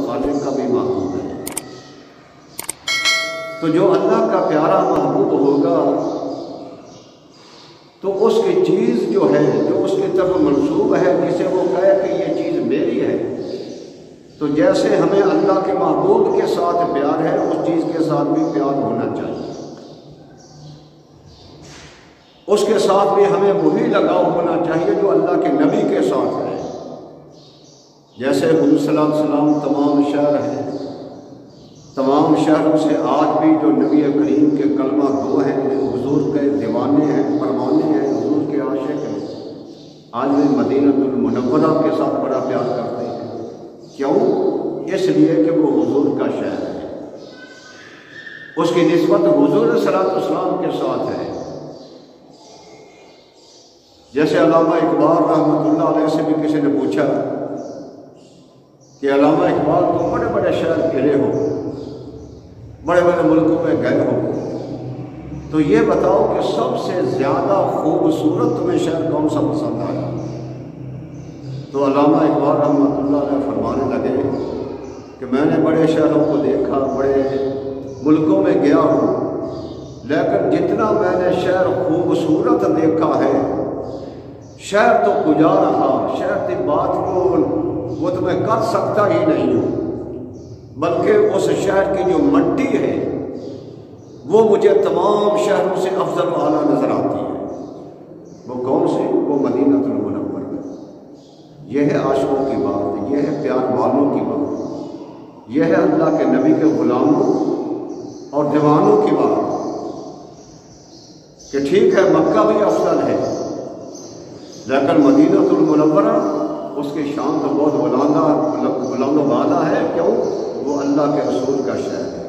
خالق کا بھی محبوب ہے۔ تو جو اللہ کا پیارا محبوب ہوگا تو اس کی چیز جو ہے، جو اس کی طرف منسوب ہے، جسے وہ کہے کہ یہ چیز میری ہے، تو جیسے ہمیں اللہ کے محبوب کے ساتھ پیار ہے، اس چیز کے ساتھ بھی پیار ہونا چاہیے۔ اس کے ساتھ بھی ہمیں وہی لگاؤ ہونا چاہیے جو اللہ کے نبی کے ساتھ ہے۔ جیسے حضور صلی اللہ علیہ وسلم تمام شہر ہیں، تمام شہروں سے آج بھی جو نبی کریم کے کلمہ گو ہیں، حضور کے دیوانے ہیں، پروانے ہیں، حضور کے عاشق ہیں، آج بھی مدینہ المنورہ کے ساتھ بڑا پیار کرتے ہیں۔ کیوں؟ اس لیے کہ وہ حضور کا شہر ہے، اس کی نسبت حضور صلی اللہ علیہ وسلم کے ساتھ ہے۔ جیسے علامہ اقبال رحمۃ اللہ علیہ سے بھی کسی نے پوچھا کہ علامہ اقبال تم بڑے بڑے شہر پھرے ہو، بڑے بڑے ملکوں میں گئے ہو، تو یہ بتاؤ کہ سب سے زیادہ خوبصورت تمہیں شہر کون سا پسند آیا؟ تو علامہ اقبال رحمۃ اللہ علیہ فرمانے لگے کہ میں نے بڑے شہروں کو دیکھا، بڑے ملکوں میں گیا ہوں، لیکن جتنا میں نے شہر خوبصورت دیکھا ہے، شہر تو کجا رہا، شہر کی بات کو وہ تو میں کر سکتا ہی نہیں ہوں، بلکہ اس شہر کی جو مٹی ہے وہ مجھے تمام شہروں سے افضل و اعلیٰ نظر آتی ہے۔ وہ کون سی؟ وہ مدینہ المنورہ ہے۔ یہ ہے عاشقوں کی بات، یہ ہے پیار والوں کی بات، یہ ہے اللہ کے نبی کے غلاموں اور دیوانوں کی بات کہ ٹھیک ہے مکہ بھی افضل ہے، لیکن مدینہ المنورہ اس کی شان تو بہت بلند و بالا ہے۔ کیوں؟ وہ اللہ کے رسول کا شہر ہے۔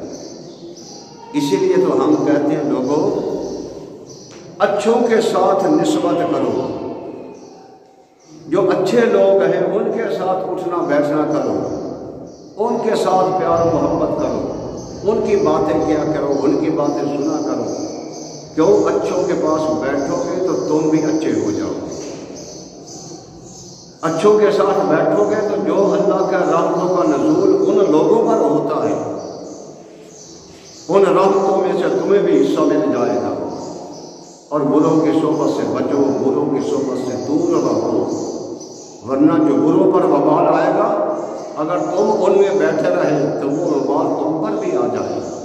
اسی لیے تو ہم کہتے ہیں لوگوں اچھوں کے ساتھ نسبت کرو، جو اچھے لوگ ہیں ان کے ساتھ اٹھنا بیٹھنا کرو، ان کے ساتھ پیار و محبت کرو، ان کی باتیں کیا کرو، ان کی باتیں سنا کرو۔ کیوں؟ اچھوں کے پاس بیٹھو گے تو تم بھی اچھے ہو جاؤ گے، اچھوں کے ساتھ بیٹھو گے تو جو اللہ کا رحمتوں کا نزول ان لوگوں پر ہوتا ہے، ان رحمتوں میں سے تمہیں بھی حصہ مل جائے گا۔ اور بروں کی صحبت سے بچو، بروں کی صحبت سے دور رہو، ورنہ جو بروں پر وبال آئے گا اگر تم ان میں بیٹھے رہے تو وہ وبال تم پر بھی آ جائے گا۔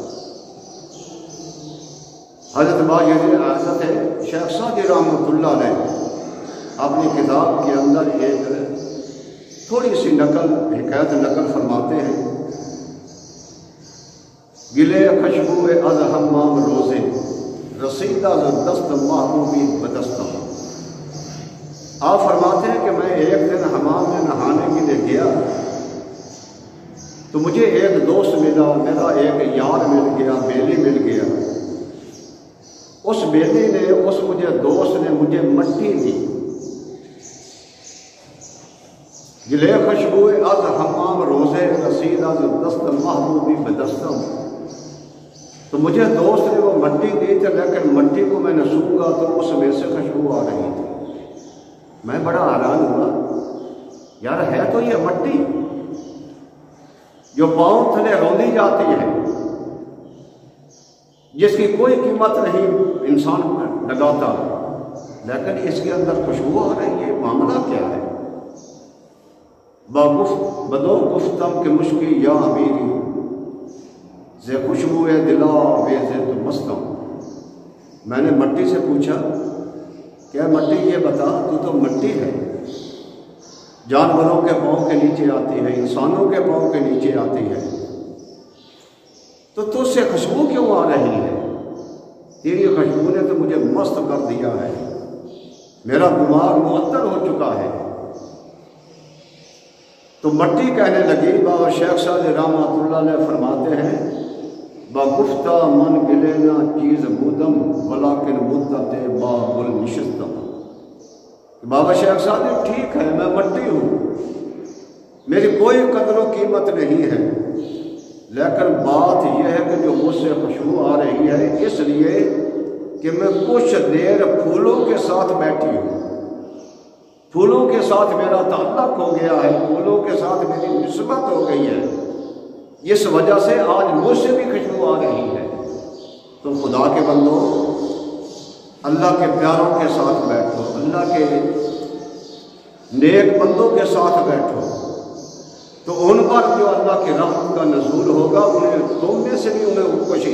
حضرت باجر حضرت شیخ سعدی رحمۃ اللہ علیہ اپنی کتاب کے اندر ایک تھوڑی سی حکایت نقل فرماتے ہیں، گلے خشبو از حمام روزے رسیدہ دست محبوبی بدستہ۔ آپ فرماتے ہیں کہ میں ایک دن حمام میں نہانے کے لیے گیا تو مجھے ایک دوست ملا، میرا ایک یار مل گیا، بیلی مل گیا۔ اس بیلی نے، اس مجھے دوست نے مجھے مٹی دی، گلے خشبو از حمام روزے رسیدہ دست محبوبی بدستم۔ تو مجھے دوست نے وہ مٹی دی تھی، لیکن مٹی کو میں نے سونگا تو اس میں سے خوشبو آ رہی تھی۔ میں بڑا حیران ہوا، یار ہے تو یہ مٹی جو پاؤں تلے روندی جاتی ہے، جس کی کوئی قیمت نہیں انسان لگاتا، لیکن اس کے اندر خوشبو آ رہی ہے، معاملہ کیا ہے؟ بدو گفتم کہ مشکی یا امیری زے خوشبو دلا وے زے تو مستم۔ میں نے مٹی سے پوچھا کہ مٹی یہ بتا، تو مٹی ہے، جانوروں کے پاؤں کے نیچے آتی ہے، انسانوں کے پاؤں کے نیچے آتی ہے، تو تجھ سے خوشبو کیوں آ رہی ہے؟ تیری خوشبو نے تو مجھے مست کر دیا ہے، میرا دماغ معطل ہو چکا ہے۔ تو مٹی کہنے لگی، بابا شیخ سعدی رحمۃ اللہ علیہ فرماتے ہیں، بگفتہ من گلینا چیز بودم ولیکن مدت باب النشستم۔ بابا شیخ سعدی ٹھیک ہے میں مٹی ہوں، میری کوئی قدر و قیمت نہیں ہے، لیکن بات یہ ہے کہ جو مجھ سے خوشبو آ رہی ہے اس لیے کہ میں کچھ دیر پھولوں کے ساتھ بیٹھی ہوں، پھولوں کے ساتھ میرا تعلق ہو گیا ہے، پھولوں کے ساتھ میری نسبت ہو گئی ہے، اس وجہ سے آج مجھ سے بھی خوشبو آ رہی ہے۔ تو خدا کے بندو، اللہ کے پیاروں کے ساتھ بیٹھو، اللہ کے نیک بندوں کے ساتھ بیٹھو، تو ان پر جو اللہ کے رحمت کا نزول ہوگا، انہیں تم میں سے بھی انہیں کچھ